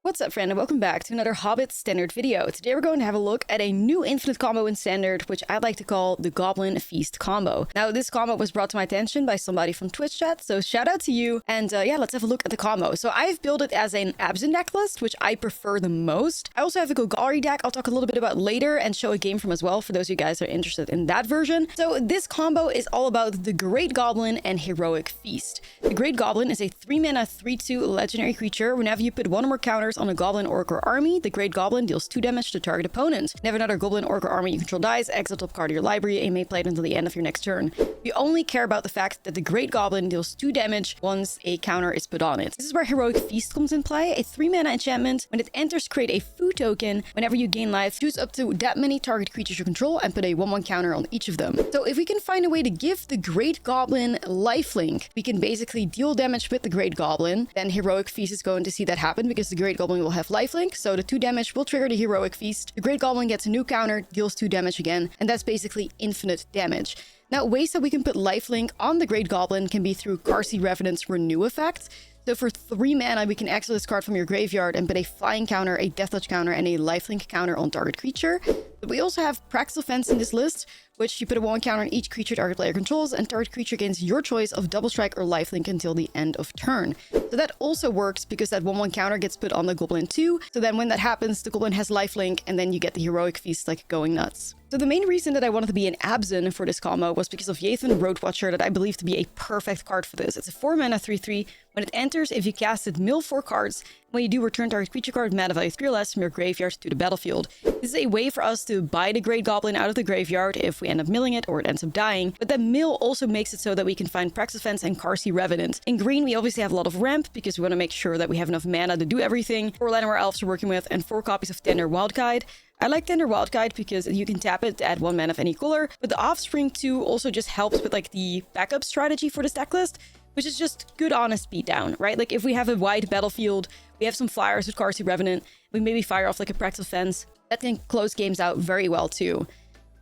What's up, friend, and welcome back to another Hobbit Standard video. Today we're going to have a look at a new infinite combo in Standard, which I like to call the Goblin Feast combo. Now, this combo was brought to my attention by somebody from Twitch chat, so shout out to you. And yeah, let's have a look at the combo. So I've built it as an Absent deck list, which I prefer the most. I also have a Golgari deck I'll talk a little bit about later and show a game from as well for those of you guys that are interested in that version. So this combo is all about the Great Goblin and Heroic Feast. The Great Goblin is a 3-mana 3/2 legendary creature. Whenever you put one or more counters on a Goblin, Orc, or army, the Great Goblin deals 2 damage to target opponent. Whenever another Goblin, Orc, or army you control dies, exile top card of your library and you may play it until the end of your next turn. We only care about the fact that the Great Goblin deals 2 damage once a counter is put on it. This is where Heroic Feast comes in play, a 3-mana enchantment. When it enters, create a food token. Whenever you gain life, choose up to that many target creatures you control and put a 1/1 counter on each of them. So if we can find a way to give the Great Goblin lifelink, we can basically deal damage with the Great Goblin. Then Heroic Feast is going to see that happen because the Great Goblin will have lifelink, so the 2 damage will trigger the Heroic Feast. The Great Goblin gets a new counter, deals 2 damage again, and that's basically infinite damage. Now, ways that we can put lifelink on the Great Goblin can be through Karsi Revenant's Renew effect. So for 3 mana, we can exile this card from your graveyard and put a flying counter, a death touch counter, and a lifelink counter on target creature. But we also have Practical Fence in this list, which you put a 1 counter on each creature target player controls, and target creature gains your choice of double strike or lifelink until the end of turn. So that also works because that 1/1 counter gets put on the Goblin too. So then when that happens, the Goblin has lifelink, and then you get the Heroic Feast like going nuts. So the main reason that I wanted to be an Absent for this combo was because of Yathan Roadwatcher, that I believe to be a perfect card for this. It's a 4-mana 3/3. When it enters, if you cast it, mill 4 cards. When you do, return target creature card mana value 3 or less from your graveyard to the battlefield. This is a way for us to buy the Great Goblin out of the graveyard if we end up milling it or it ends up dying. But that mill also makes it so that we can find Practical Fence and Karsi Revenant. In green, we obviously have a lot of ramp because we want to make sure that we have enough mana to do everything. 4 Llanowar Elves we're working with, and 4 copies of Tender Wild Guide. I like Tender Wild Guide because you can tap it to add 1 mana of any color, but the Offspring 2 also just helps with like the backup strategy for this deck list, which is just good honest beatdown, right? Like if we have a wide battlefield, we have some flyers with Karsi Revenant, we maybe fire off like a Practical Fence, that can close games out very well too.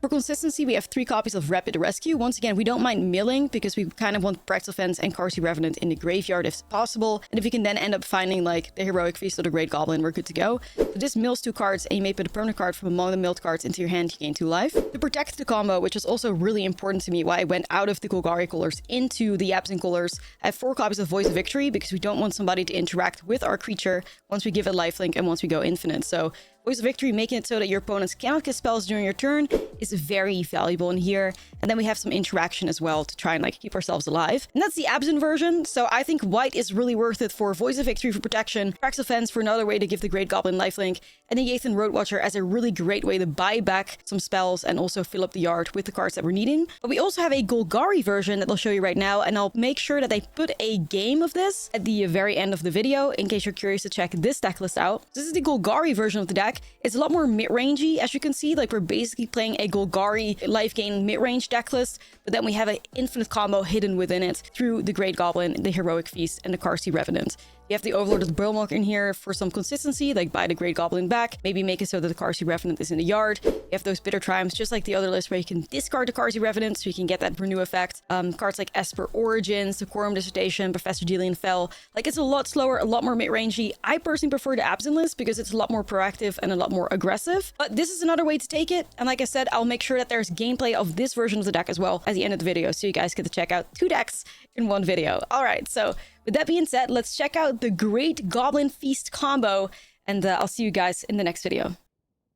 For consistency, we have 3 copies of Rapid Rescue. Once again, we don't mind milling because we kind of want Practical Fence and Karsi Revenant in the graveyard if possible. And if we can then end up finding like the Heroic Feast or the Great Goblin, we're good to go. So this mills 2 cards, and you may put a permanent card from among the milled cards into your hand to gain 2 life. To protect the combo, which is also really important to me, why I went out of the Golgari colors into the Absent colors, I have 4 copies of Voice of Victory because we don't want somebody to interact with our creature once we give it lifelink and once we go infinite. So Voice of Victory, making it so that your opponents cannot get spells during your turn, is very valuable in here. And then we have some interaction as well to try and like keep ourselves alive. And that's the Absent version. So I think white is really worth it for Voice of Victory for protection, Practical Fence for another way to give the Great Goblin lifelink, and then Yathan Roadwatcher as a really great way to buy back some spells and also fill up the yard with the cards that we're needing. But we also have a Golgari version that I'll show you right now, and I'll make sure that I put a game of this at the very end of the video in case you're curious to check this deck list out. So this is the Golgari version of the deck. It's a lot more mid-rangey, as you can see. Like we're basically playing a Golgari life gain mid-range deck list, but then we have an infinite combo hidden within it through the Great Goblin, the Heroic Feast, and the Karsi Revenant. You have the Overlord of the Boilmilk in here for some consistency, like buy the Great Goblin back, maybe make it so that the Karsi Revenant is in the yard. You have those Bitter Triumphs, just like the other list, where you can discard the Karsi Revenant so you can get that Renew effect. Cards like Esper Origins, the Quorum Dissertation, Professor Delian Fell. Like it's a lot slower, a lot more mid-rangey. I personally prefer the Absent list because it's a lot more proactive and a lot more aggressive. But this is another way to take it. And like I said, I'll make sure that there's gameplay of this version of the deck as well at the end of the video, so you guys get to check out 2 decks in 1 video. All right, so with that being said, let's check out the Great Goblin Feast combo, and I'll see you guys in the next video.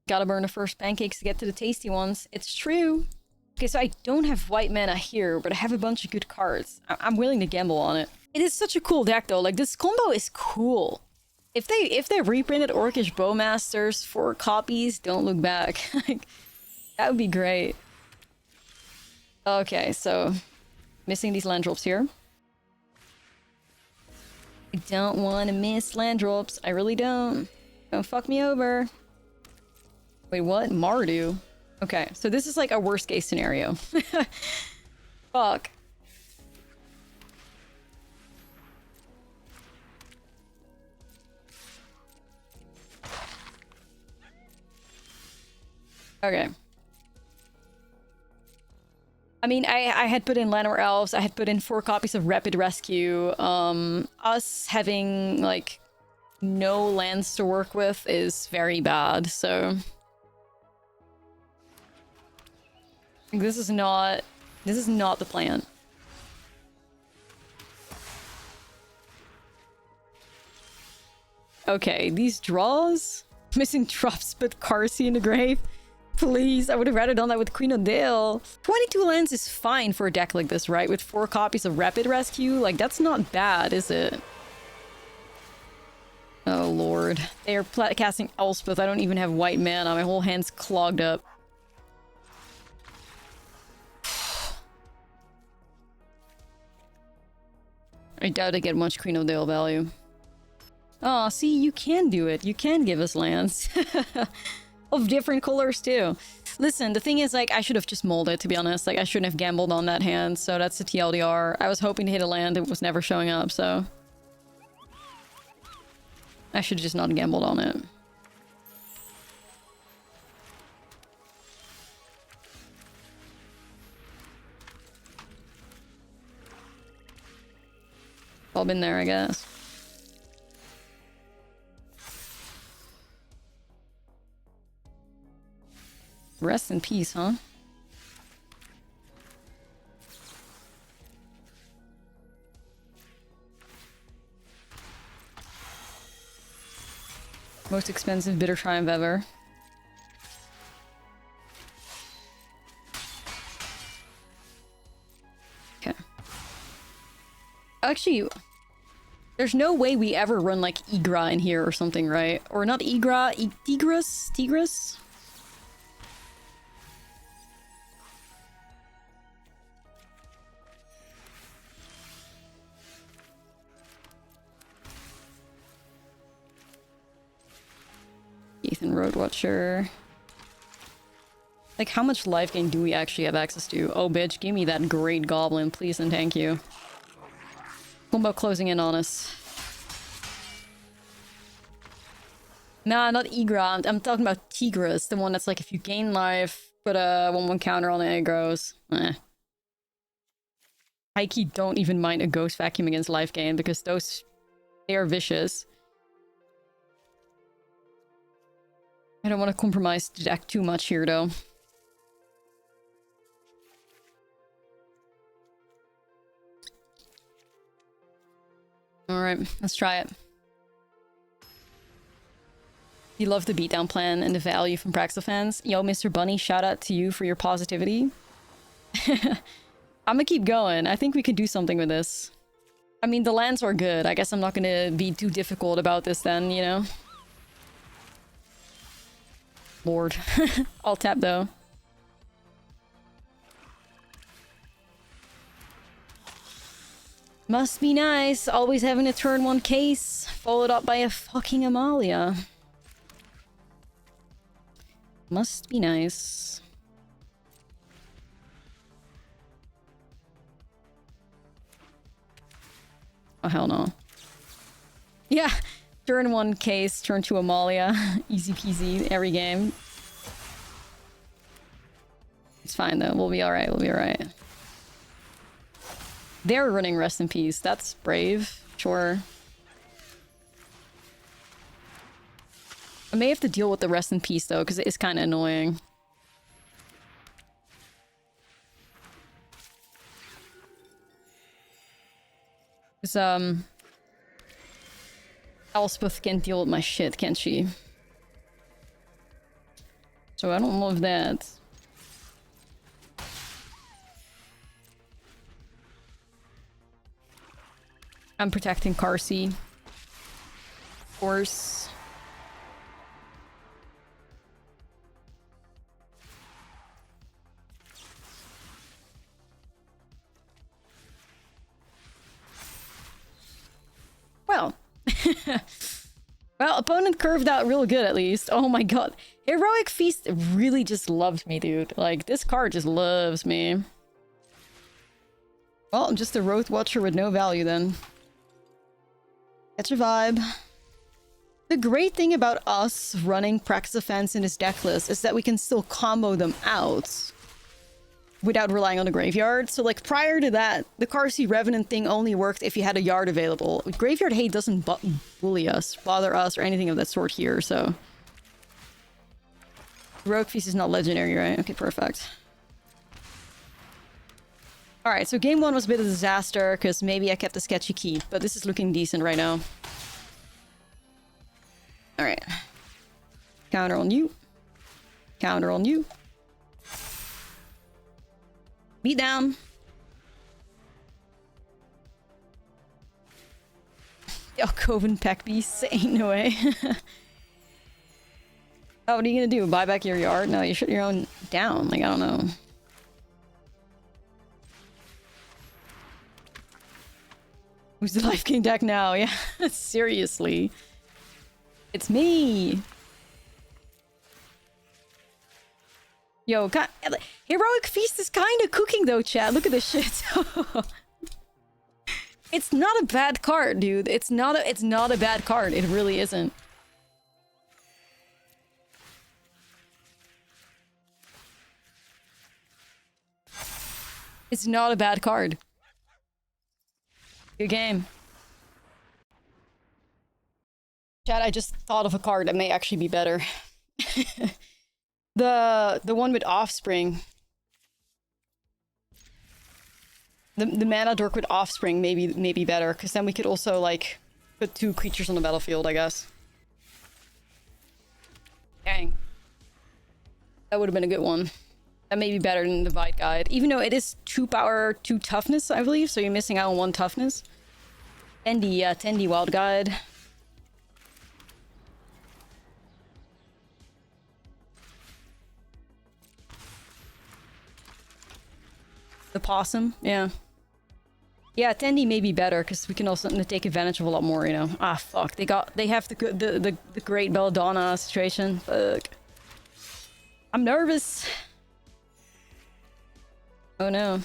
Gotta burn the first pancakes to get to the tasty ones. It's true. Okay, so I don't have white mana here, but I have a bunch of good cards. I'm willing to gamble on it. It is such a cool deck, though. Like, this combo is cool. If they reprinted Orcish Bowmasters 4 copies, don't look back. Like, that would be great. Okay, so missing these land drops here. I don't want to miss land drops. I really don't. Don't fuck me over. Wait, what? Mardu? Okay, so this is like a worst case scenario. Fuck. Okay. I mean, I had put in Llanowar Elves, I had put in 4 copies of Rapid Rescue. Us having, like, no lands to work with is very bad, so... This is not the plan. Okay, these draws? Missing drops, but Carsey in the grave? Please, I would have rather done that with Queen of Dale. 22 lands is fine for a deck like this, right? With 4 copies of Rapid Rescue? Like, that's not bad, is it? Oh, Lord. They are casting Elspeth. I don't even have white mana. My whole hand's clogged up. I doubt I get much Queen of Dale value. Oh, see, you can do it. You can give us lands. Of different colors, too. Listen, the thing is, like, I should have just molded, to be honest. Like, I shouldn't have gambled on that hand, so that's the TLDR. I was hoping to hit a land that was never showing up, so... I should have just not gambled on it. All been there, I guess. Rest in peace, huh? Most expensive Bitter Triumph ever. Okay. Actually, there's no way we ever run like Igra in here or something, right? Or not Igra, Tigris? Tigris? Ethan Roadwatcher. Like, how much life gain do we actually have access to? Oh, bitch, give me that Great Goblin, please and thank you. Combo closing in on us. Nah, not Igra. I'm talking about Tigris, the one that's like, if you gain life, put a 1/1 counter on it, it grows. Eh. High-key don't even mind a Ghost Vacuum against life gain, because they are vicious. I don't want to compromise the deck too much here, though. Alright, let's try it. You love the beatdown plan and the value from Praxis fans. Yo, Mr. Bunny, shout out to you for your positivity. I'm gonna keep going. I think we can do something with this. I mean, the lands are good. I guess I'm not gonna be too difficult about this then, you know? Lord. I'll tap though. Must be nice, always having a turn 1 case, followed up by a fucking Amalia. Must be nice. Oh, hell no. Yeah, turn 1 case, turn 2 Amalia. Easy peasy every game. It's fine though, we'll be alright, we'll be alright. They're running Rest in Peace. That's brave. Sure. I may have to deal with the Rest in Peace, though, because it is kind of annoying. Because, Elspeth can deal with my shit, can't she? So I don't love that. I'm protecting Carsey. Of course. Well. Well, opponent curved out real good at least. Oh my god. Heroic Feast really just loves me, dude. Like, this card just loves me. Well, I'm just a Road Watcher with no value then. Catch a vibe. The great thing about us running Praxis Defense in this deck list is that we can still combo them out. without relying on the graveyard. So like prior to that, the Carsey Revenant thing only worked if you had a yard available. Graveyard Hate doesn't bully us, bother us, or anything of that sort here, so... Heroic Feast is not legendary, right? Okay, perfect. Alright, so game 1 was a bit of a disaster, because maybe I kept a sketchy keep, but this is looking decent right now. Alright. Counter on you. Counter on you. Beat down. Yo, Coven Pack Beasts. Ain't no way. Oh, what are you gonna do? Buy back your yard? No, you shut your own down. Like, I don't know. Who's the Life King deck now? Yeah, seriously. It's me. Yo, Heroic Feast is kind of cooking though, chat. Look at this shit. It's not a bad card, dude. It's not a bad card. It really isn't. It's not a bad card. Good game. Chat, I just thought of a card that may actually be better. The one with Offspring. The mana dork with Offspring may be better, because then we could also like put 2 creatures on the battlefield, I guess. Dang. That would have been a good one. That may be better than the Divide Guide. Even though it is 2 power, 2 toughness, I believe, so you're missing out on 1 toughness. Tendy, 10D Wild Guide. The Possum, yeah. Yeah, Tendy may be better, because we can also take advantage of a lot more, you know. Ah, fuck. They have the great Belladonna situation. Fuck. I'm nervous. Oh no.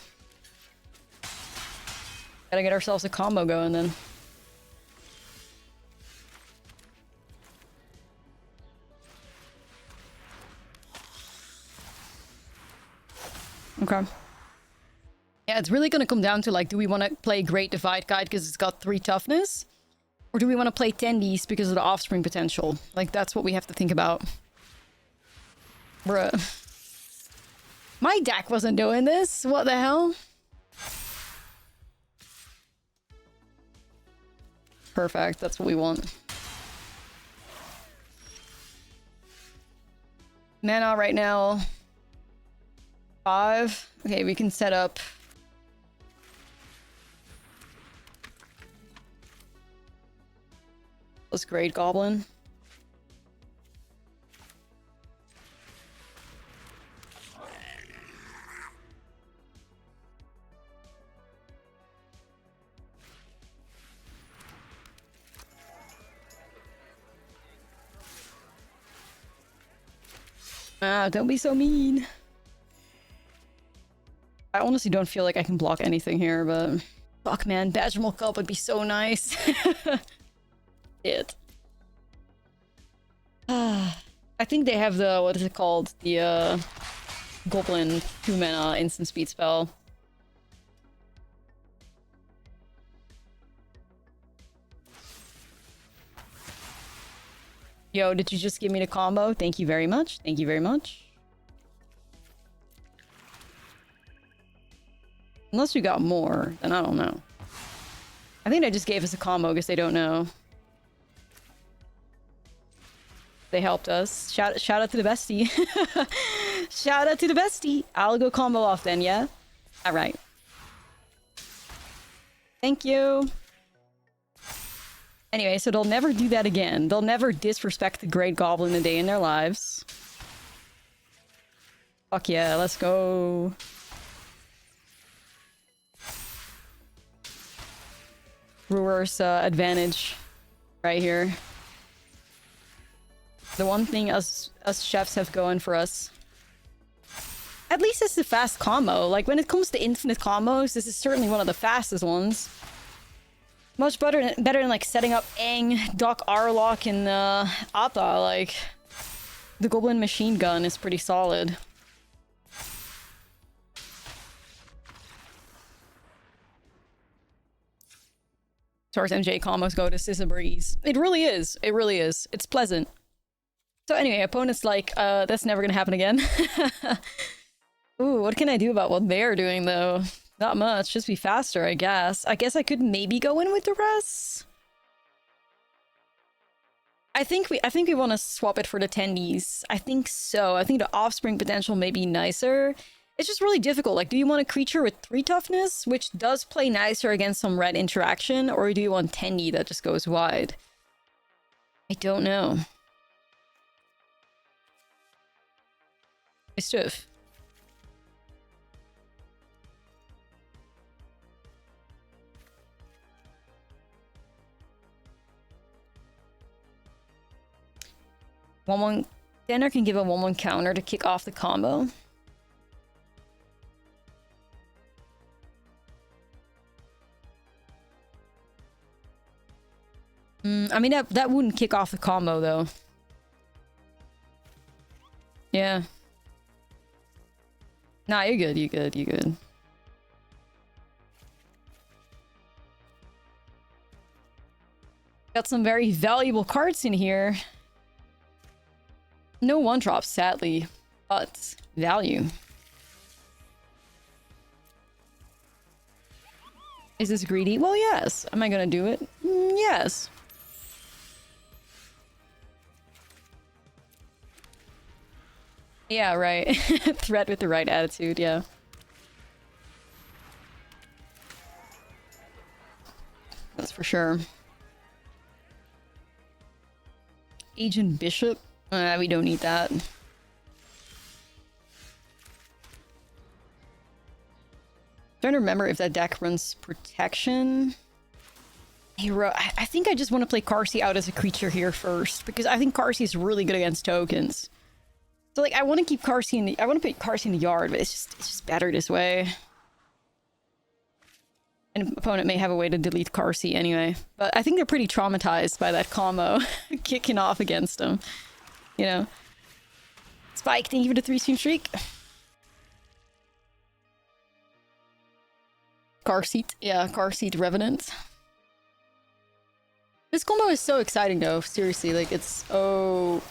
Gotta get ourselves a combo going then. Okay. Yeah, it's really gonna come down to like, do we want to play Great Divide Guide because it's got 3 toughness? Or do we want to play Tendies because of the Offspring potential? Like, that's what we have to think about. Bruh. My deck wasn't doing this. What the hell? Perfect. That's what we want. Mana right now. 5. Okay, we can set up. Let's Great Goblin. Ah, don't be so mean. I honestly don't feel like I can block anything here, but... Fuck, man. Badgermal Cup would be so nice. I think they have the... What is it called? The, Goblin 2-mana instant speed spell. Yo, did you just give me the combo? Thank you very much. Thank you very much. Unless you got more, then I don't know. I think they just gave us a combo because they don't know. They helped us. Shout out to the bestie. Shout out to the bestie. I'll go combo off then, yeah? Alright. Thank you. Anyway, so they'll never do that again. They'll never disrespect the Great Goblin a day in their lives. Fuck yeah, let's go. Brewer's advantage right here. The one thing us chefs have going for us. At least it's the fast combo. Like, when it comes to infinite combos, this is certainly one of the fastest ones. Much better than like setting up Aang, Doc Arlock, and Atta. Like, the Goblin Machine Gun is pretty solid. far as MJ combos go, this is a breeze. It really is. It really is. It's pleasant. So anyway, opponent's like, that's never gonna happen again. Ooh, what can I do about what they're doing, though? Not much. Just be faster, I guess. I guess I could maybe go in with the rest. I think we want to swap it for the tendies. I think so. I think the offspring potential may be nicer. It's just really difficult. Like, do you want a creature with 3 toughness, which does play nicer against some red interaction, or do you want tendy that just goes wide? I don't know. Mischief. Tanner can give a 1/1 counter to kick off the combo. I mean, that wouldn't kick off the combo, though. Yeah. Nah, you're good, you're good, you're good. Got some very valuable cards in here. No 1-drops, sadly, but value. Is this greedy? Well, yes. Am I gonna do it? Yes. Yeah, right. Threat with the right attitude, yeah. That's for sure. Agent Bishop? We don't need that. Trying to remember if that deck runs protection. Hero. I think I just want to play Carsey out as a creature here first, because I think Carsey is really good against tokens. So like I want to keep Carsey in the I want to put Carsey in the yard, but it's just better this way. An opponent may have a way to delete Carsey anyway, but I think they're pretty traumatized by that combo kicking off against them. You know. Spike, thank you for the 3-stream streak. Car seat. Yeah, car seat revenant. This combo is so exciting though, seriously, like it's oh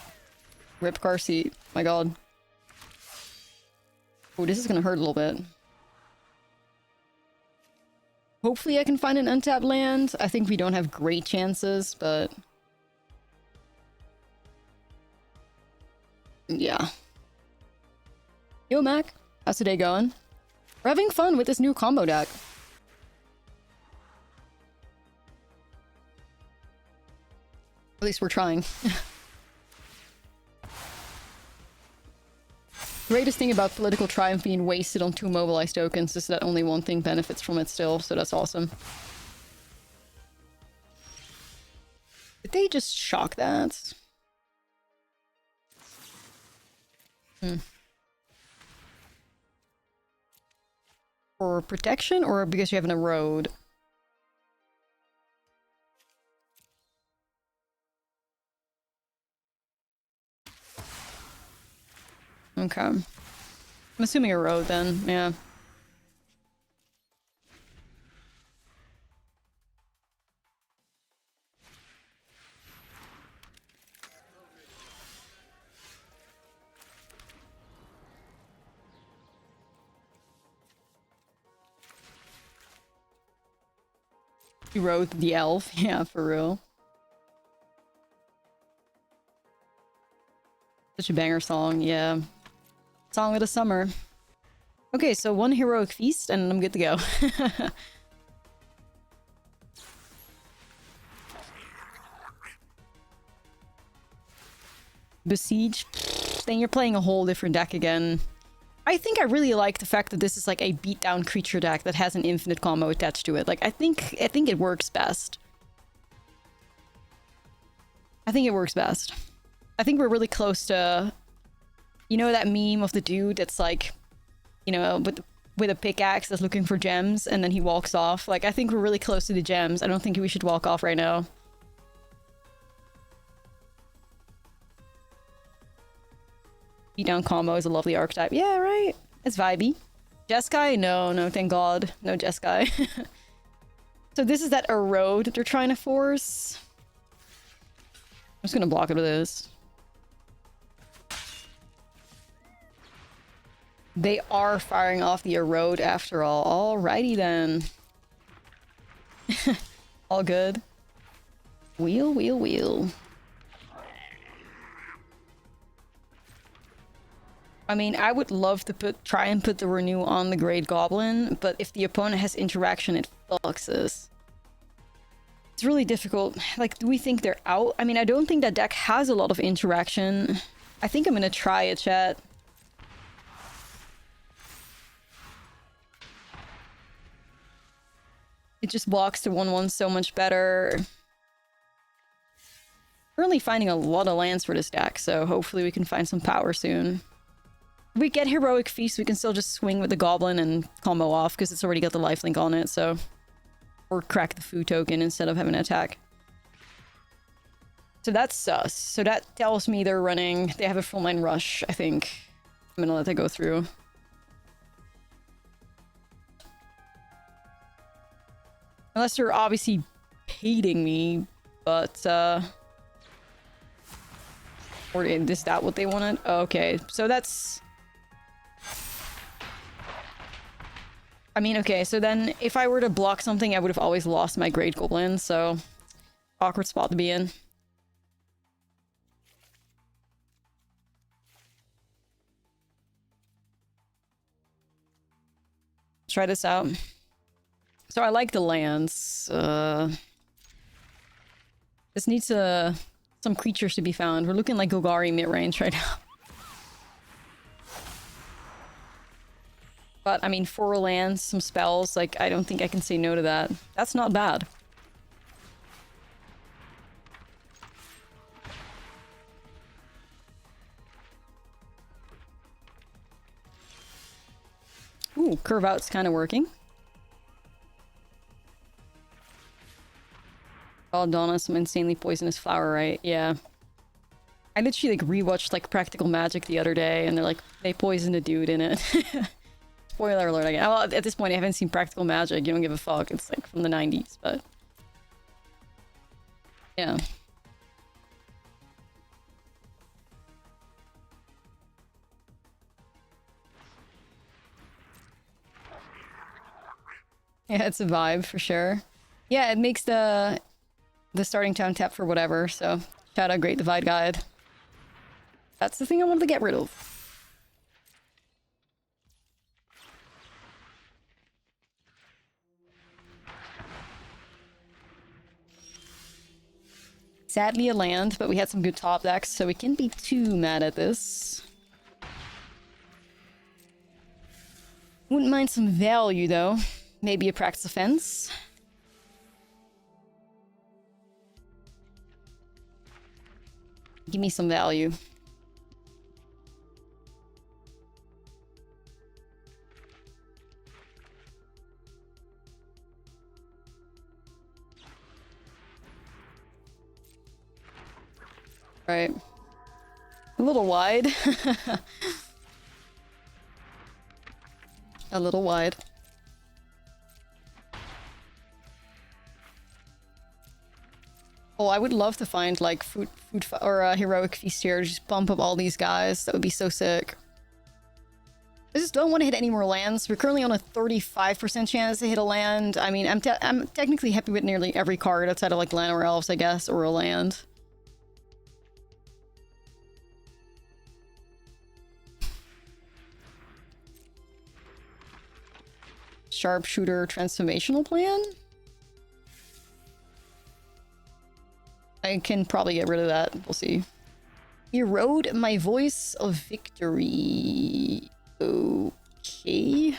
rip car seat. My god. Oh, this is gonna hurt a little bit. Hopefully I can find an untapped land. I think we don't have great chances, but yeah. Yo, Mac. How's the day going? We're having fun with this new combo deck. At least we're trying. Greatest thing about Political Triumph being wasted on 2 mobilized tokens is that only one thing benefits from it still, so that's awesome. Did they just shock that? For protection or because you have an erode? Okay. I'm assuming erode then, yeah. Erode the elf, yeah, for real. Such a banger song, yeah. Song of the summer. Okay, so 1 heroic feast and I'm good to go. Besiege? Then you're playing a whole different deck again. I think I really like the fact that this is like a beatdown creature deck that has an infinite combo attached to it. Like I think it works best. I think it works best. I think we're really close to, you know, that meme of the dude that's like, you know, with a pickaxe that's looking for gems and then he walks off. Like I think we're really close to the gems. I don't think we should walk off right now. Beatdown combo is a lovely archetype. Yeah, right. It's vibey. Jeskai? No, thank god. No Jeskai. So this is that erode they're trying to force. I'm just gonna block it with this. They are firing off the erode after all. Alrighty then. All good. Wheel, wheel, wheel. I mean, I would love to try and put the renew on the Great Goblin, but if the opponent has interaction, it fucks us. It's really difficult. Like, do we think they're out? I mean, I don't think that deck has a lot of interaction. I think I'm gonna try it, chat. It just blocks the 1/1 so much better. Currently finding a lot of lands for this deck, so hopefully we can find some power soon. If we get Heroic Feast, we can still just swing with the Goblin and combo off, because it's already got the lifelink on it, so... Or crack the food token instead of having an attack. So that's sus. So that tells me they're running... They have a full-line rush, I think. I'm gonna let that go through. Unless they're obviously hating me, but, or is that what they wanted? Oh, okay, so that's... I mean, okay, so then if I were to block something, I would have always lost my Great Goblin, so... Awkward spot to be in. Try this out. So I like the lands. This needs some creatures to be found. We're looking like Golgari mid-range right now. But, I mean, 4 lands, some spells, like, I don't think I can say no to that. That's not bad. Ooh, curve out's kind of working. Belladonna, some insanely poisonous flower, right? Yeah. I literally, like, rewatched, like, Practical Magic the other day, and they're like, they poisoned a dude in it. Spoiler alert again. Well, at this point, I haven't seen Practical Magic. You don't give a fuck. It's, like, from the 90s, but... Yeah. Yeah, it's a vibe, for sure. Yeah, it makes the starting town tap for whatever, so... Shout out Great Divide Guide. That's the thing I wanted to get rid of. Sadly a land, but we had some good top decks, so we can't be too mad at this. Wouldn't mind some value, though. Maybe a practice offense. Give me some value. Right. A little wide. A little wide. Oh, I would love to find, like, food or a Heroic Feast here. Just bump up all these guys. That would be so sick. I just don't want to hit any more lands. We're currently on a 35% chance to hit a land. I mean, I'm technically happy with nearly every card outside of, like, Land or Elves, I guess, or a land. Sharpshooter Transformational Plan? I can probably get rid of that. We'll see. Erode my voice of victory. Okay.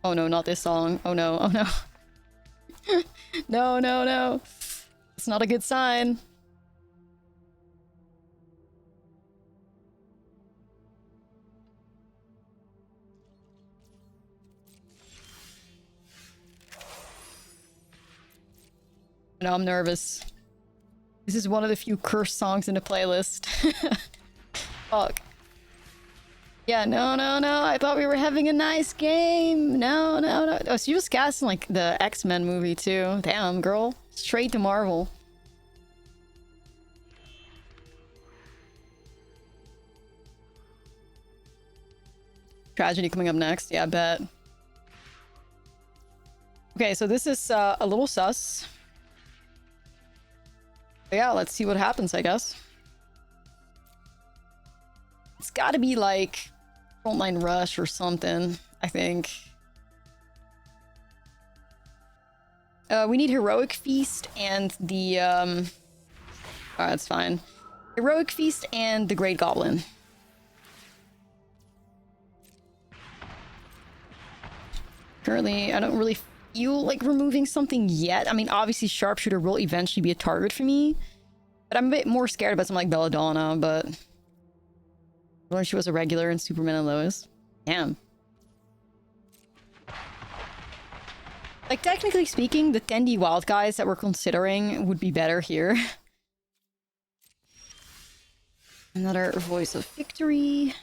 Oh no, not this song. Oh no, oh no. No, no, no. It's not a good sign. No, I'm nervous. This is one of the few cursed songs in the playlist. Fuck. Yeah, no, no, no. I thought we were having a nice game. No, no, no. Oh, so you was casting like the X-Men movie too. Damn, girl. Straight to Marvel. Tragedy coming up next. Yeah, I bet. Okay, so this is a little sus. But yeah, let's see what happens, I guess. It's gotta be like Frontline Rush or something, I think. We need Heroic Feast and the, oh, that's fine. Heroic Feast and the Great Goblin. Currently, I don't really feel like removing something yet. I mean, obviously, Sharpshooter will eventually be a target for me. But I'm a bit more scared about something like Belladonna, but... I learned she was a regular in Superman and Lois. Damn. Like, technically speaking, the 10D wild guys that we're considering would be better here. Another Voice of Victory.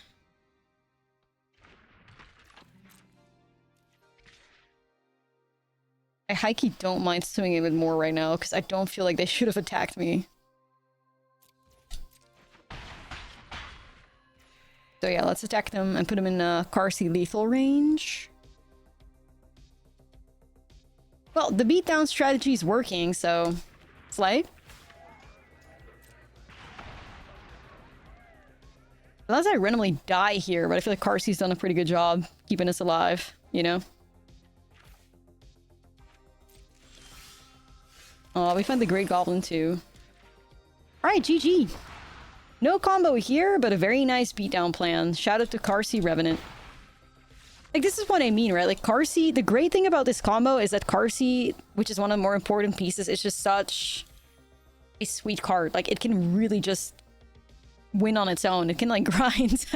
I high-key don't mind swimming a bit more right now, because I don't feel like they should have attacked me. So yeah, let's attack them and put them in Carsey lethal range. Well, the beatdown strategy is working, so... Slay. Unless I randomly die here, but I feel like Carsey's done a pretty good job keeping us alive, you know? Oh, we find the Great Goblin too. Alright, GG. No combo here, but a very nice beatdown plan. Shout out to Carsey Revenant. Like, this is what I mean, right? Like, Carsey... The great thing about this combo is that Carsey, which is one of the more important pieces, is just such a sweet card. Like, it can really just win on its own. It can, like, grind.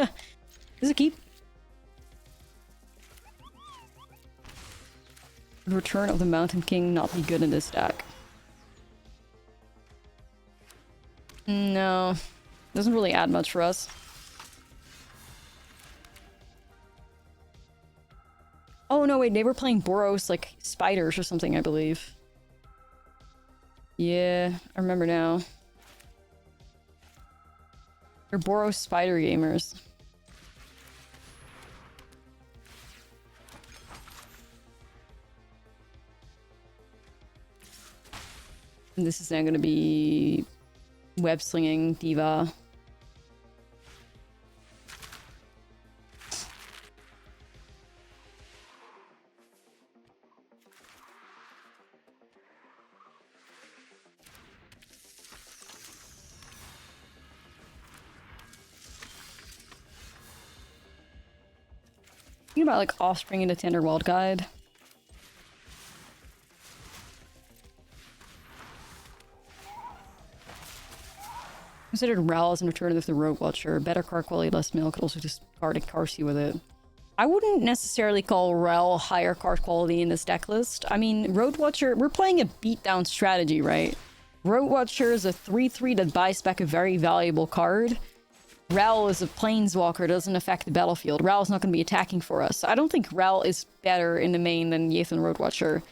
Does it keep? Return of the Mountain King not be good in this deck. No. Doesn't really add much for us. Oh, no, wait. They were playing Boros, like, spiders or something, I believe. Yeah, I remember now. They're Boros spider gamers. And this is now going to be web slinging diva. Thinking about like Offspring into Tender Wild Guide. Considered Ral as an alternative to Rogue Watcher. Better card quality, less mill. Could also just card and Carsey with it. I wouldn't necessarily call Ral higher card quality in this deck list. I mean, Rogue Watcher, we're playing a beatdown strategy, right? Rogue Watcher is a 3/3 that buys back a very valuable card. Ral is a planeswalker, doesn't affect the battlefield. Ral is not going to be attacking for us. So I don't think Ral is better in the main than Yathan Road Watcher.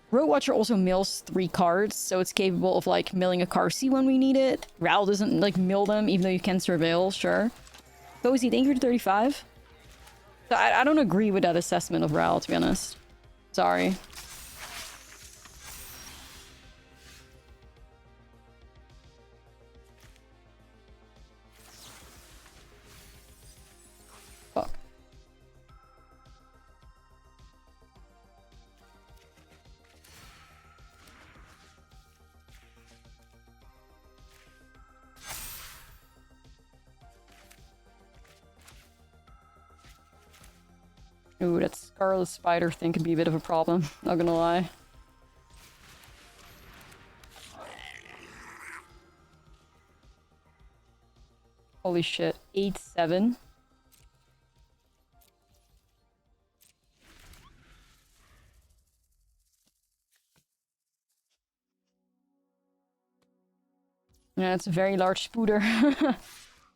Road Watcher also mills 3 cards, so it's capable of like milling a Carsey when we need it. Ral doesn't like mill them, even though you can surveil, sure. Cozy, thank you for 35. So I don't agree with that assessment of Ral, to be honest. Sorry. Fuck. Ooh, that Scarlet Spider thing could be a bit of a problem, not gonna lie. Holy shit, 8-7. Yeah, it's a very large spooter.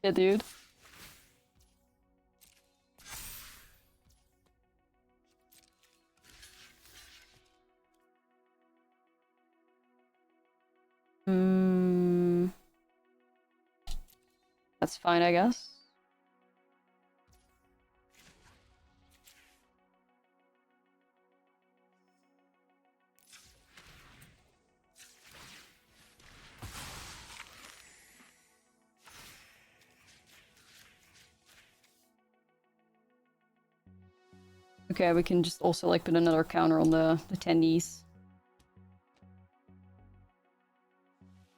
Yeah, dude. That's fine, I guess. Okay, we can just also like put another counter on the attendees.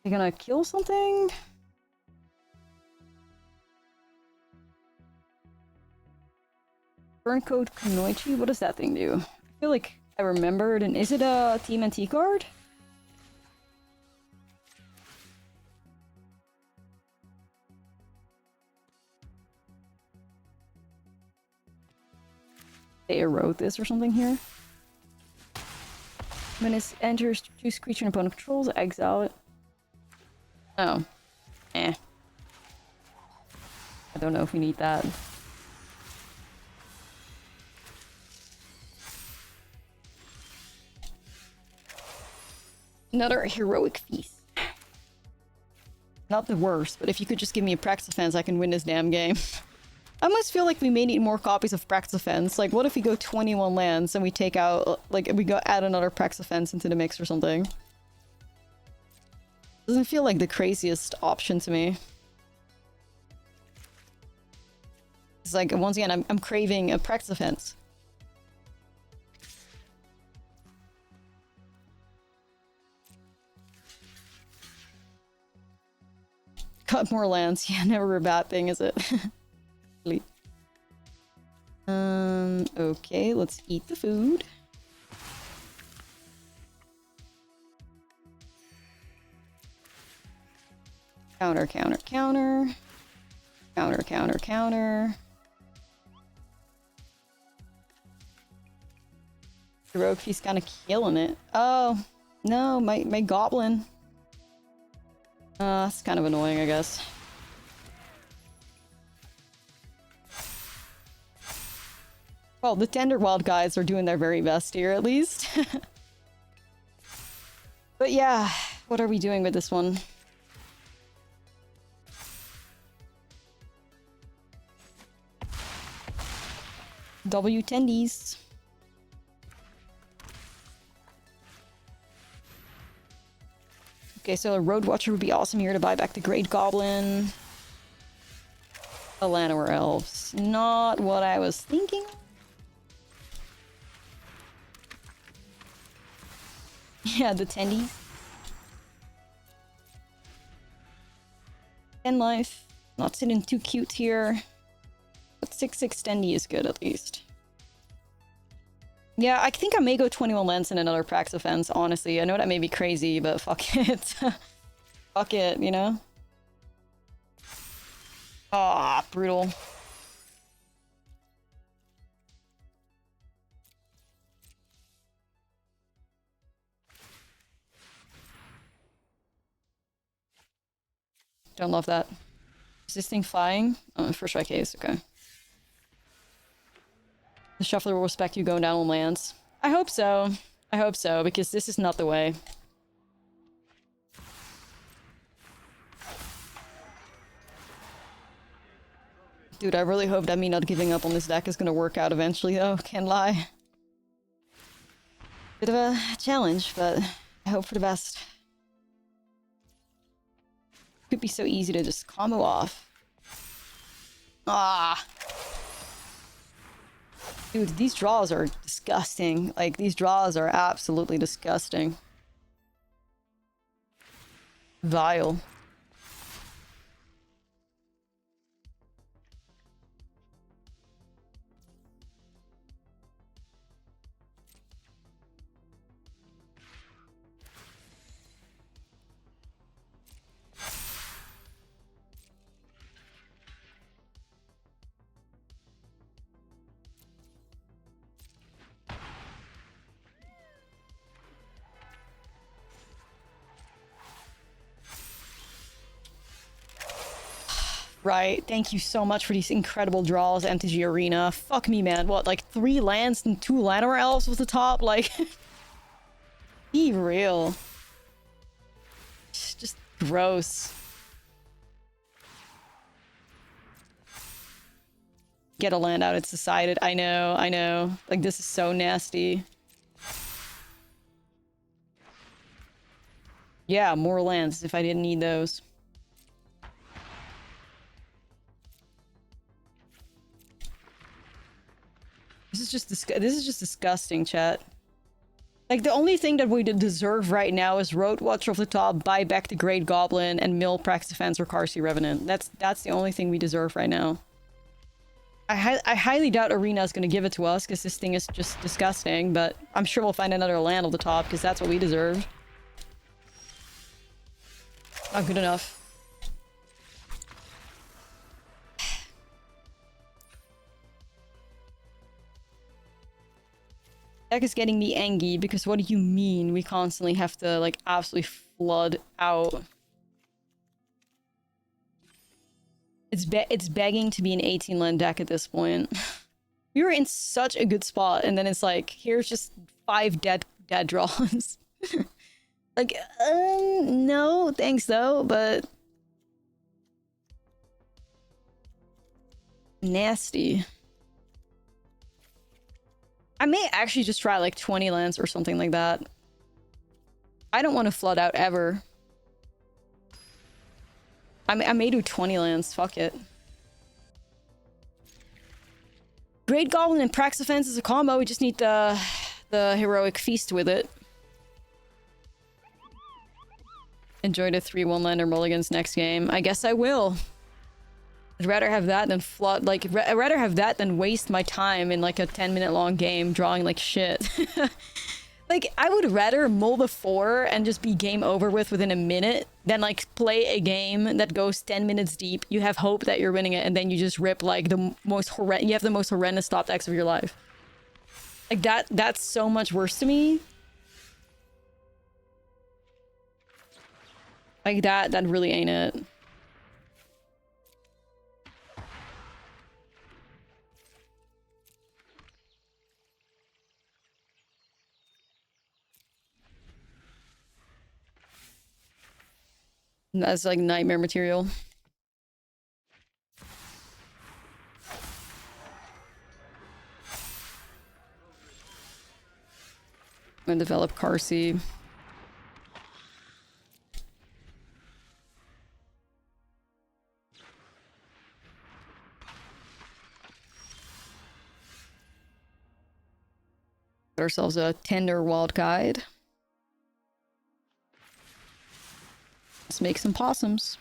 Are you gonna kill something? Burncode Kunoichi? What does that thing do? I feel like I remembered, and is it a TMNT card? They erode this or something here. When it enters, choose creature and opponent controls, exile it. Oh. Eh. I don't know if we need that. Another heroic feast. Not the worst, but if you could just give me a practice offense, I can win this damn game. I almost feel like we may need more copies of practice offense. Like, what if we go 21 lands and we take out, like, we go add another practice offense into the mix or something? Doesn't feel like the craziest option to me. It's like, once again, I'm craving a practice offense. Cut more lands. Yeah, never a bad thing, is it? Okay, let's eat the food. Counter, counter, counter. Counter, counter, counter. Heroic Feast kind of killing it. Oh, no, my goblin. That's kind of annoying, I guess. Well, the Tenderwild guys are doing their very best here, at least. But yeah, what are we doing with this one? W10Ds. Okay, so a Road Watcher would be awesome here to buy back the Great Goblin. A Llanowar Elves. Not what I was thinking. Yeah, the Tendies. 10 life. Not sitting too cute here. But 6/6 Tendy is good at least. Yeah, I think I may go 21 lands and another Prax offense, honestly. I know that may be crazy, but fuck it. Fuck it, you know? Ah, brutal. Don't love that. Is this thing flying? Oh, first strike case, okay. The shuffler will respect you going down on lands. I hope so. I hope so, because this is not the way. Dude, I really hope that me not giving up on this deck is gonna work out eventually, though. Can't lie. Bit of a challenge, but I hope for the best. Could be so easy to just combo off. Ah! Dude, these draws are disgusting. Like, these draws are absolutely disgusting. Vile. Right, thank you so much for these incredible draws, MTG Arena. Fuck me, man. What, like 3 lands and 2 Llanowar Elves was the top? Like, be real. Just gross. Get a land out, it's decided. I know, I know. Like, this is so nasty. Yeah, more lands if I didn't need those. This is just disgusting, chat. Like, the only thing that we deserve right now is Road Watcher off the top, buy back the Great Goblin, and mill Prax Defense or Carsey Revenant. That's the only thing we deserve right now. I highly doubt Arena's gonna give it to us, because this thing is just disgusting, but I'm sure we'll find another land on the top, because that's what we deserve. Not good enough. Deck is getting me angry, because what do you mean we constantly have to, like, absolutely flood out? It's begging to be an 18-land deck at this point. We were in such a good spot, and then it's like, here's just 5 dead draws. Like, no, thanks though, but... Nasty. I may actually just try like 20 lands or something like that. I don't want to flood out ever. I may do 20 lands, fuck it. Great Goblin and Prax Defense is a combo, we just need the Heroic Feast with it. Enjoy the 3-1 lander mulligans next game. I guess I will. I'd rather have that than flood, like, I'd rather have that than waste my time in like a 10-minute long game drawing like shit. Like, I would rather mull the 4 and just be game over with within a minute than like play a game that goes 10 minutes deep. You have hope that you're winning it, and then you just rip like the most horrendous, you have the most horrendous top decks of your life. Like, that's so much worse to me. Like, that really ain't it. That's like nightmare material. I'm gonna develop Carsey. Get ourselves a tender wild guide. Let's make some possums.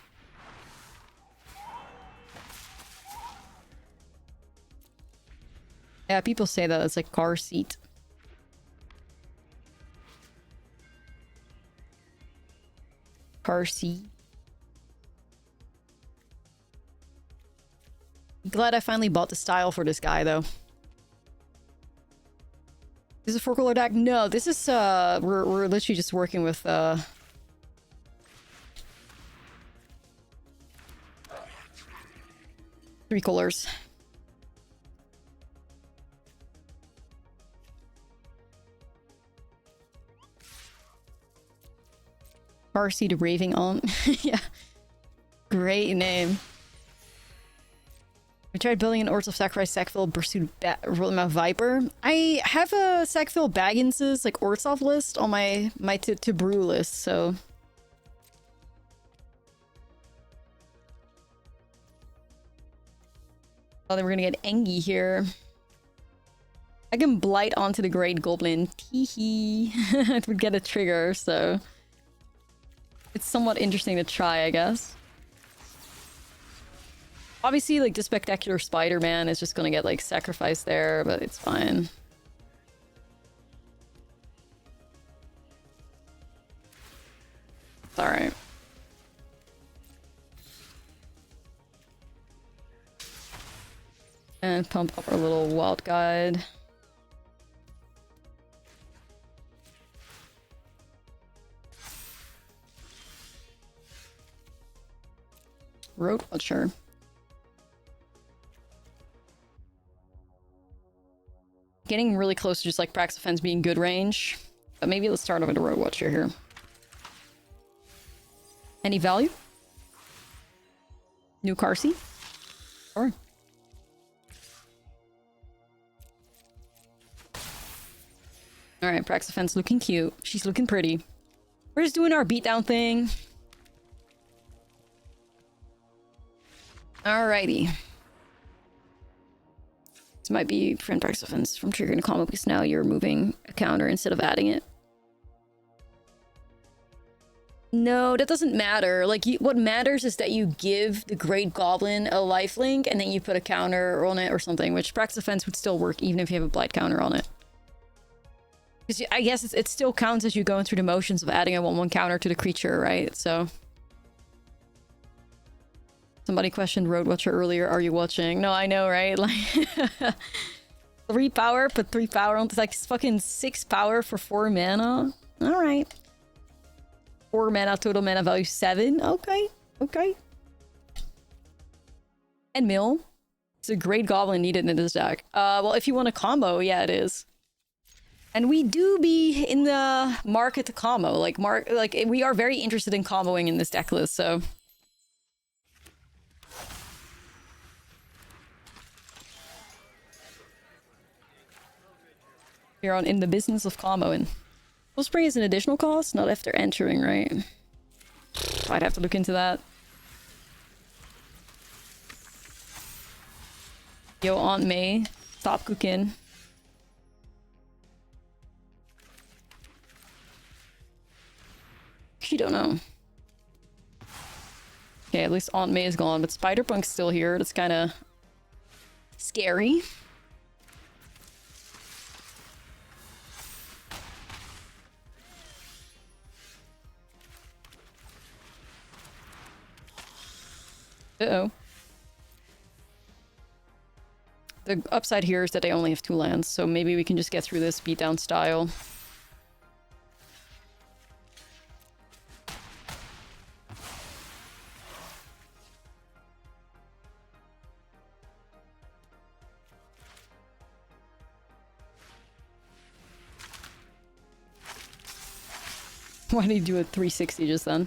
Yeah, people say that it's like car seat. Car seat. Glad I finally bought the style for this guy, though. This is a 4-color deck? No, this is, we're literally just working with, 3 colors. Farseed Raving On. Yeah. Great name. I tried building an Orts of Sacrifice Sackville Pursued Viper. I have a Sackville Bagginses, like, Orts list on my to brew list, so... Oh, then we're gonna get Engie here. I can blight onto the Great Goblin. Teehee. It would get a trigger, so... It's somewhat interesting to try, I guess. Obviously, like, the Spectacular Spider-Man is just gonna get, like, sacrificed there, but it's fine. It's alright. And pump up our little wild guide. Road Watcher. Getting really close to just like Prax Defense being good range. But maybe let's start off with a Road Watcher here. Any value? New Carsey? Sure. Alright, Praxifen's looking cute. She's looking pretty. We're just doing our beatdown thing. Alrighty. This might be friend Praxifen's from triggering a combo because now you're moving a counter instead of adding it. No, that doesn't matter. Like, what matters is that you give the Great Goblin a lifelink and then you put a counter on it or something, which Praxifen's would still work even if you have a blight counter on it. Because I guess it still counts as you going through the motions of adding a 1/1 counter to the creature, right? So... Somebody questioned Road Watcher earlier. Are you watching? No, I know, right? Like 3 power, put 3 power on. It's like fucking 6 power for 4 mana. Alright. 4 mana, total mana value 7. Okay. Okay. And mill. It's a Great Goblin needed in this deck. Well, if you want a combo, yeah, it is. And we do be in the market to combo. Like, we are very interested in comboing in this deck list, so... You're in the business of comboing. Full spray is an additional cost, not after entering, right? I'd have to look into that. Yo, Aunt May, stop cooking. She don't know. Okay, at least Aunt May is gone, but Spider-Punk's still here. That's kind of scary. Uh-oh. The upside here is that they only have 2 lands, so maybe we can just get through this beatdown style. Why did he do a 360 just then?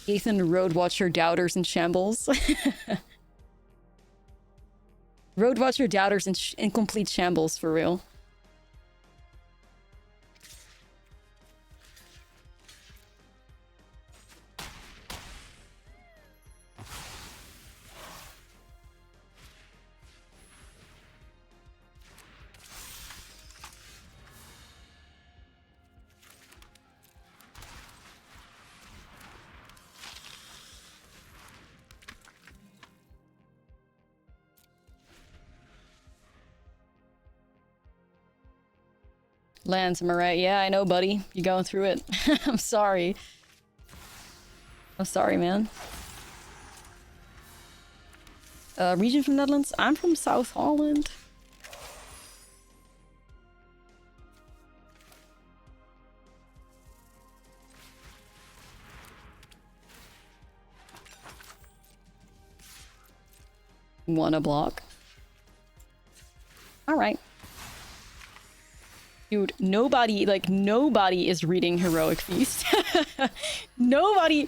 Ethan Road Watcher doubters in shambles. Road Watcher doubters in complete shambles, for real. Lance, am I right? Yeah, I know, buddy. You're going through it. I'm sorry. I'm sorry, man. Region from Netherlands? I'm from South Holland. Wanna block? Alright. Dude, nobody is reading Heroic Feast. Nobody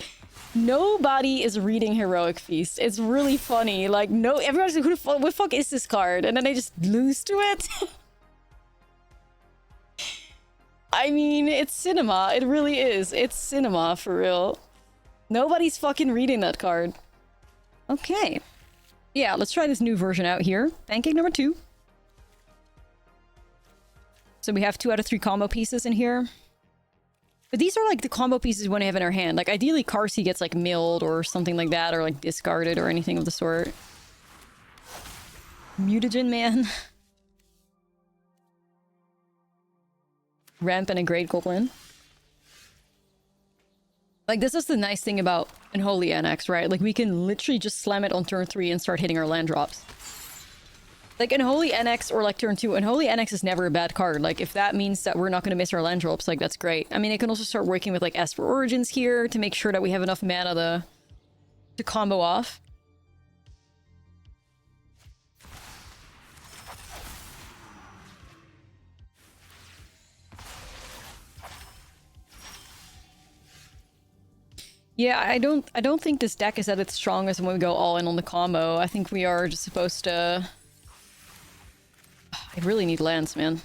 is reading Heroic Feast. It's really funny. Like, no, everyone's like, what the fuck is this card? And then they just lose to it. I mean, it's cinema. It really is. It's cinema, for real. Nobody's fucking reading that card. Okay. Yeah, let's try this new version out here. Pancake number 2. So we have 2 out of 3 combo pieces in here. But these are like the combo pieces we want to have in our hand. Like ideally Carsey gets like milled or something like that, or like discarded or anything of the sort. Mutagen man. Ramp and a Great Goblin. Like this is the nice thing about Unholy Annex, right? Like we can literally just slam it on turn 3 and start hitting our land drops. Like Unholy Annex or like turn 2, Unholy Annex is never a bad card. Like if that means that we're not going to miss our land drops, like that's great. I mean, it can also start working with like Esper Origins here to make sure that we have enough mana to combo off. Yeah, I don't think this deck is at its strongest when we go all in on the combo. I think we are just supposed to... I really need lands, man.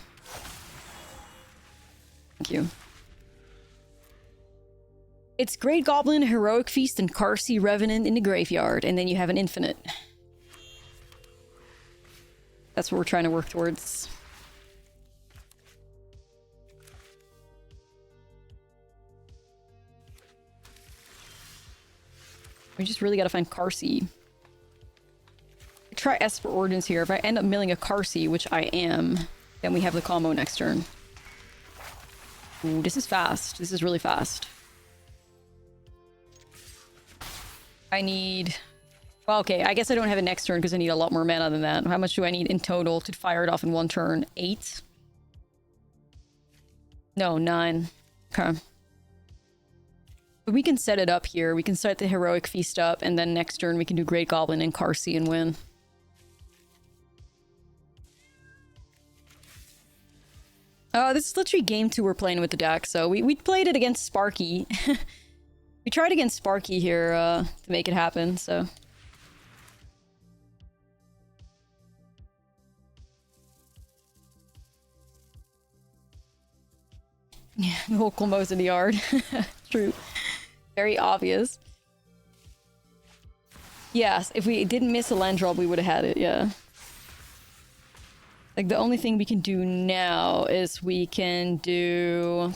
Thank you. It's Great Goblin, Heroic Feast, and Carsey Revenant in the graveyard, and then you have an infinite. That's what we're trying to work towards. We just really gotta find Carsey. Try Esper Origins here. If I end up milling a Carsey, which I am, then we have the combo next turn. Ooh, this is fast. This is really fast. I need... Well, okay, I guess I don't have it next turn because I need a lot more mana than that. How much do I need in total to fire it off in one turn? 8? No, 9. Okay. But we can set it up here. We can set the Heroic Feast up, and then next turn we can do Great Goblin and Carsey and win. This is literally game 2 we're playing with the deck, so we played it against Sparky. We tried against Sparky here to make it happen, so... Yeah, the whole combo's in the yard. True. Very obvious. Yes, if we didn't miss a land drop, we would have had it, yeah. Like, the only thing we can do now is we can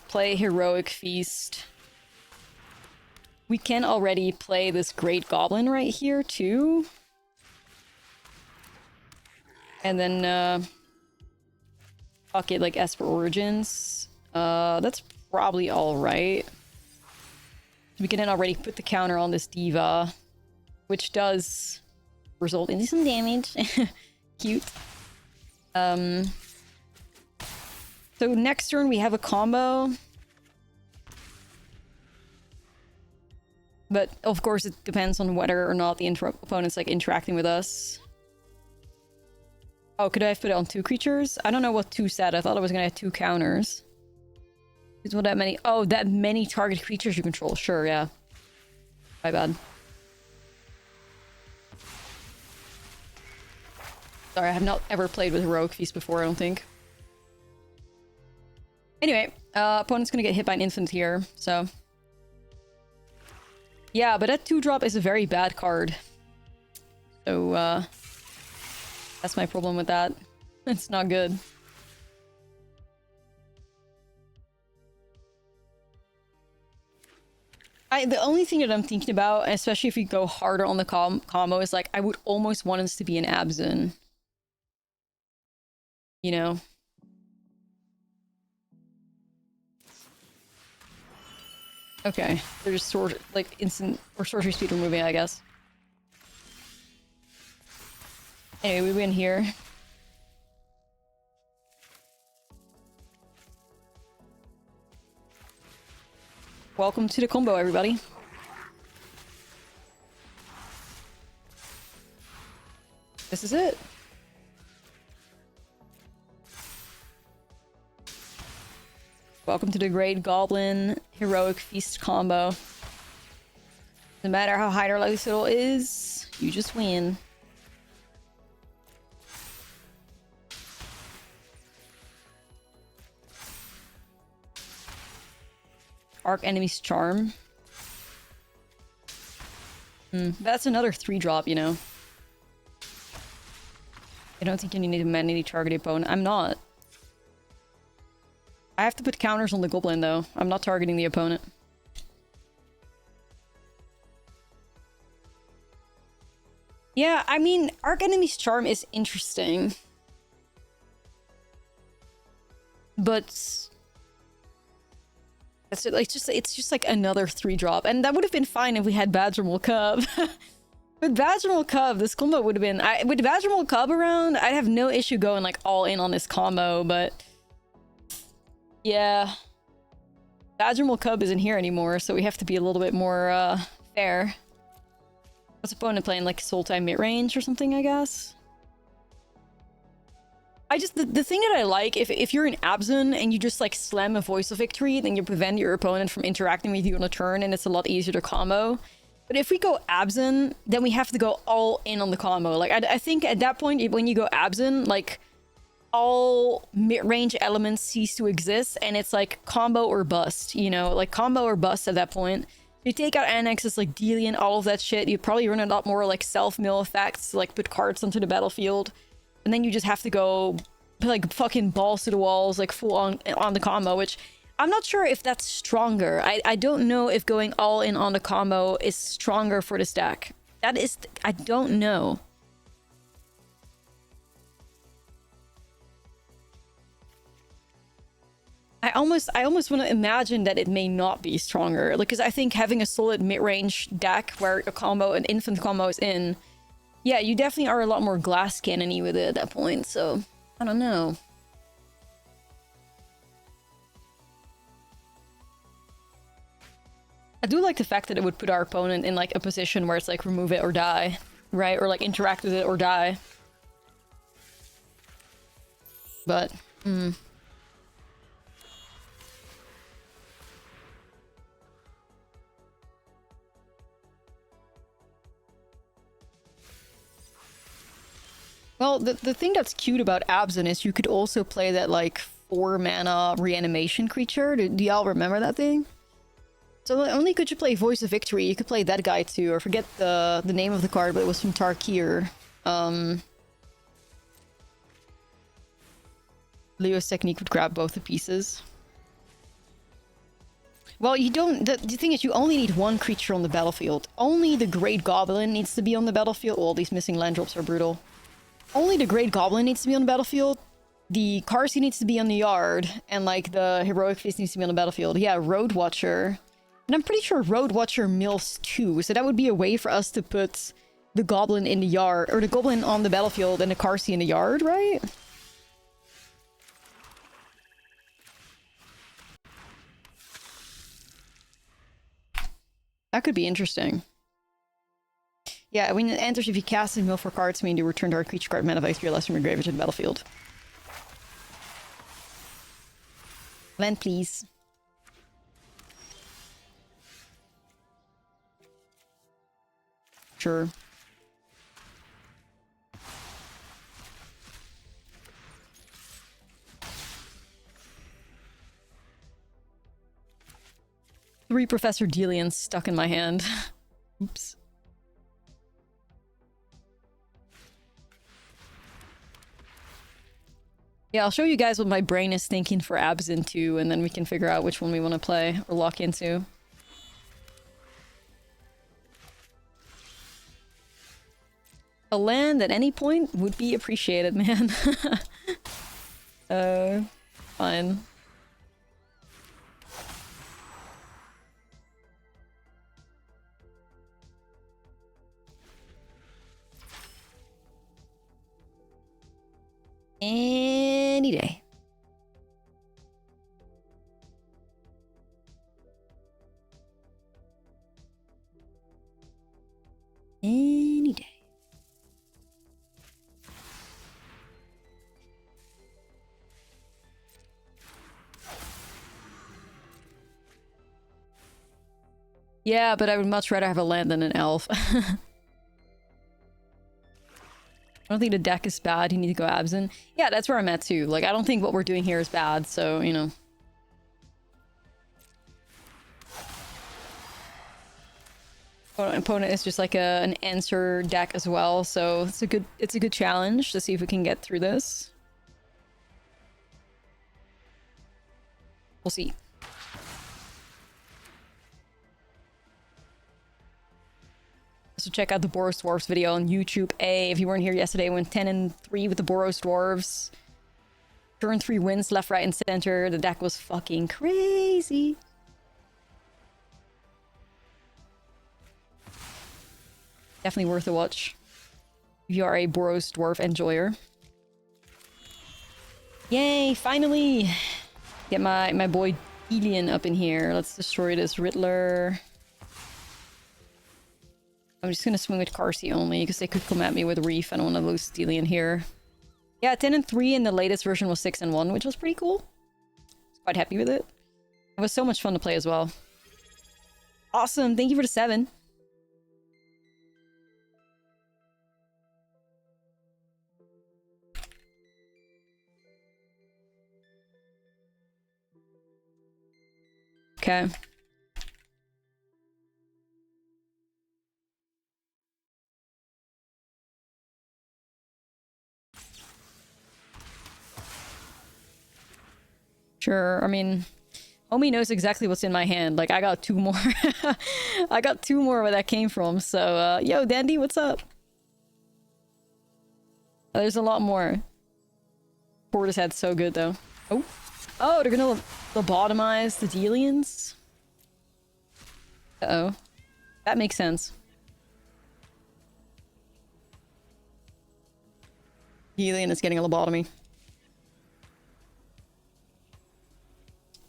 play Heroic Feast. We can already play this Great Goblin right here, too. And then, fuck it, like Esper Origins. That's probably alright. We can then already put the counter on this Diva, which does result in some damage. Cute. So next turn we have a combo. But of course it depends on whether or not the opponent's like interacting with us. Oh, could I have put it on 2 creatures? I don't know what 2 said. I thought I was gonna have 2 counters. Is what that many? Oh, that many target creatures you control. Sure, yeah. My bad. Sorry, I have not ever played with Heroic Feast before, I don't think. Anyway, opponent's gonna get hit by an infinite here, so... Yeah, but that 2-drop is a very bad card. So, that's my problem with that. It's not good. The only thing that I'm thinking about, especially if we go harder on the combo, is like, I would almost want us to be an Abzin. You know? Okay, they're just like instant or sorcery speed removing, I guess. Anyway, we win here. Welcome to the combo, everybody. This is it. Welcome to the Great Goblin Heroic Feast combo. No matter how high our likelihood is, you just win. Arc Enemy's Charm. That's another 3-drop, you know. I don't think you need to manually target the opponent. I'm not. I have to put counters on the goblin, though. I'm not targeting the opponent. Yeah, I mean, Arc Enemy's Charm is interesting. But... It's just like another 3-drop. And that would have been fine if we had Badgermole Cub. With Badgermole Cub, this combo would have been... with Badgermole Cub around, I'd have no issue going like all in on this combo, but... Yeah. Badgermole Cub isn't here anymore, so we have to be a little bit more fair. What's opponent playing? Like Sultai mid-range or something, I guess? the thing that I like, if you're in Abzan and you just like slam a Voice of Victory, then you prevent your opponent from interacting with you on a turn, and it's a lot easier to combo. But if we go Abzan, then we have to go all in on the combo. Like, I think at that point, when you go Abzan, like, all mid-range elements cease to exist, and it's like combo or bust, you know? Like, combo or bust at that point. You take out annexes like Delian, all of that shit, you probably run a lot more like self-mill effects, like put cards onto the battlefield. And then you just have to go, like, fucking balls to the walls, like, full on the combo, which... I'm not sure if that's stronger. I don't know if going all in on the combo is stronger for this deck. That is... I don't know. I almost want to imagine that it may not be stronger. Like, because I think having a solid mid-range deck where a combo, an infinite combo is in... Yeah, you definitely are a lot more glass cannon-y with it at that point, so... I don't know. I do like the fact that it would put our opponent in, like, a position where it's, like, remove it or die, right? Or, like, interact with it or die. But, Well, the thing that's cute about Abzan is you could also play that, like, 4-mana reanimation creature. Do y'all remember that thing? So not only could you play Voice of Victory, you could play that guy too. I forget the name of the card, but it was from Tarkir. Leo's technique would grab both the pieces. Well, you don't... The thing is, you only need one creature on the battlefield. Only the Great Goblin needs to be on the battlefield. Well, these missing land drops are brutal. Only the Great Goblin needs to be on the battlefield. The Karsi needs to be on the yard. And, like, the Heroic Fist needs to be on the battlefield. Yeah, Road Watcher... And I'm pretty sure Road Watcher mills too, so that would be a way for us to put the Goblin in the yard, or the Goblin on the battlefield and the Karsi in the yard, right? That could be interesting. Yeah, when it enters, if you cast and mill for cards, mean you return our creature card mana of X3 or less from your graveyard to the battlefield. Land, please. Sure. Three Professor Delians stuck in my hand. Oops. Yeah, I'll show you guys what my brain is thinking for Abzan too, and then we can figure out which one we want to play or lock into. A land at any point would be appreciated, man. Fine. Any day. Any day. Yeah, but I would much rather have a land than an elf. I don't think the deck is bad. You need to go Abzan. Yeah, that's where I'm at too. Like, I don't think what we're doing here is bad, so, you know. Opponent is just like an answer deck as well, so it's a good challenge to see if we can get through this. We'll see. So check out the Boros Dwarves video on YouTube. If you weren't here yesterday, I went 10-3 with the Boros Dwarves. Turn 3 wins left, right, and center. The deck was fucking crazy. Definitely worth a watch if you are a Boros Dwarf enjoyer. Yay, finally! Get my boy Delian up in here. Let's destroy this Riddler. I'm just gonna swing with Karsi only, because they could come at me with Reef. I don't want to lose Delian here. Yeah, 10 and 3, and the latest version was 6 and 1, which was pretty cool. I was quite happy with it. It was so much fun to play as well. Awesome, thank you for the 7. Okay. Sure, I mean, homie knows exactly what's in my hand. Like, I got 2 more. I got 2 more where that came from. So, yo, Dandy, what's up? There's a lot more. Portishead's so good, though. Oh. Oh, they're gonna lobotomize the Delians? Uh-oh. That makes sense. Delian is getting a lobotomy.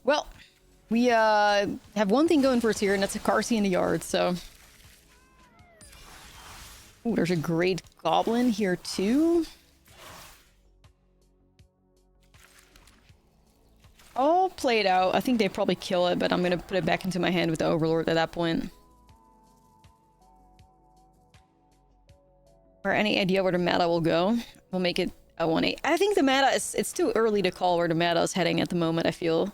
Well, we have one thing going for us here, and that's a Carsey in the yard, so... Ooh, there's a Great Goblin here, too. I'll play it out. I think they probably kill it, but I'm gonna put it back into my hand with the Overlord at that point. Or any idea where the meta will go? We'll make it a 1-8. I think the meta is... It's too early to call where the meta is heading at the moment, I feel.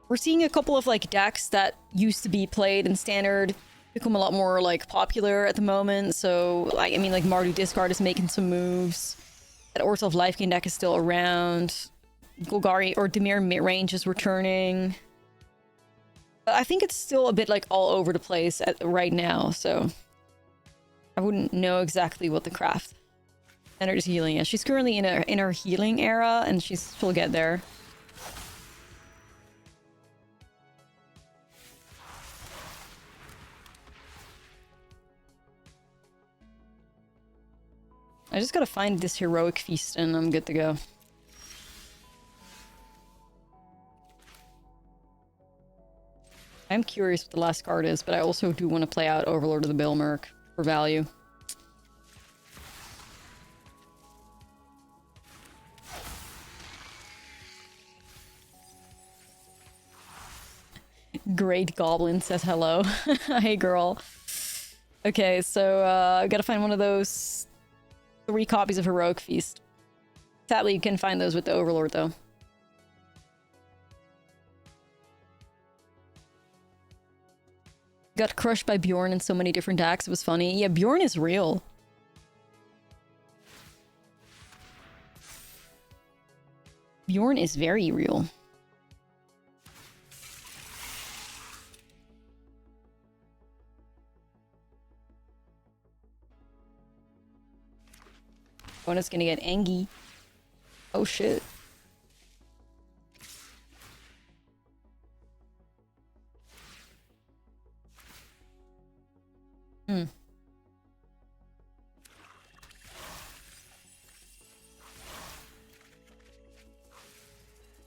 We're seeing a couple of, like, decks that used to be played in Standard become a lot more, like, popular at the moment. So, like, I mean, like, Mardu Discard is making some moves. That Orthof Lifegain deck is still around. Golgari or Dimir mid-range is returning. But I think it's still a bit, like, all over the place right now, so... I wouldn't know exactly what the craft. Standard is healing. Yeah, she's currently in her healing era, and she'll get there. I just gotta find this heroic feast and I'm good to go. I'm curious what the last card is, but I also do want to play out Overlord of the Bilmerk for value. Great Goblin says hello. Hey girl. Okay, so I've got to find one of those 3 copies of Heroic Feast. Sadly, you can find those with the Overlord, though. Got crushed by Bjorn in so many different decks. It was funny. Yeah, Bjorn is real. Bjorn is very real. Opponent's gonna get Engi. Oh shit. Hmm.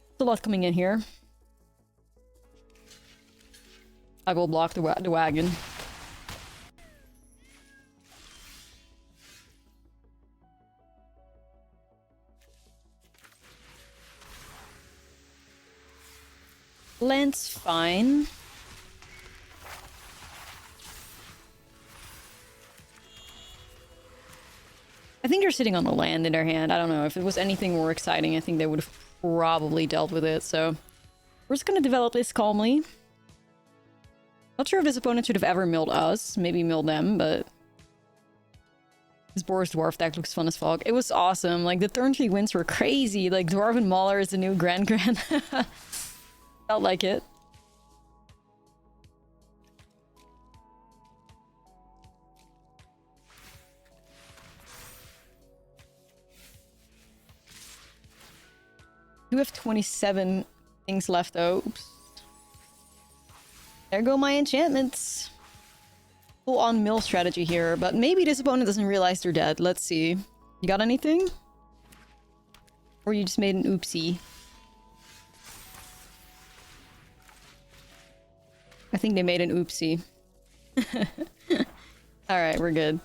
There's a lot coming in here. I will block the wagon. Land's fine. I think they're sitting on the land in their hand. I don't know. If it was anything more exciting, I think they would have probably dealt with it. So we're just going to develop this calmly. Not sure if this opponent should have ever milled us. Maybe milled them, but... This Boris Dwarf deck looks fun as fuck. It was awesome. Like, the turn 3 wins were crazy. Like, Dwarven Mauler is the new Grand. Felt like it. We have 27 things left, though. Oops. There go my enchantments. Full on mill strategy here, but maybe this opponent doesn't realize they're dead. Let's see. You got anything? Or you just made an oopsie? I think they made an oopsie. Alright, we're good.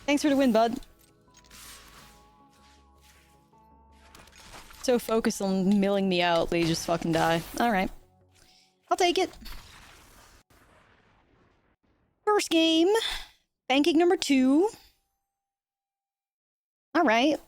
Thanks for the win, bud. So focused on milling me out, they just fucking die. Alright. I'll take it. First game. Banking number 2. Alright.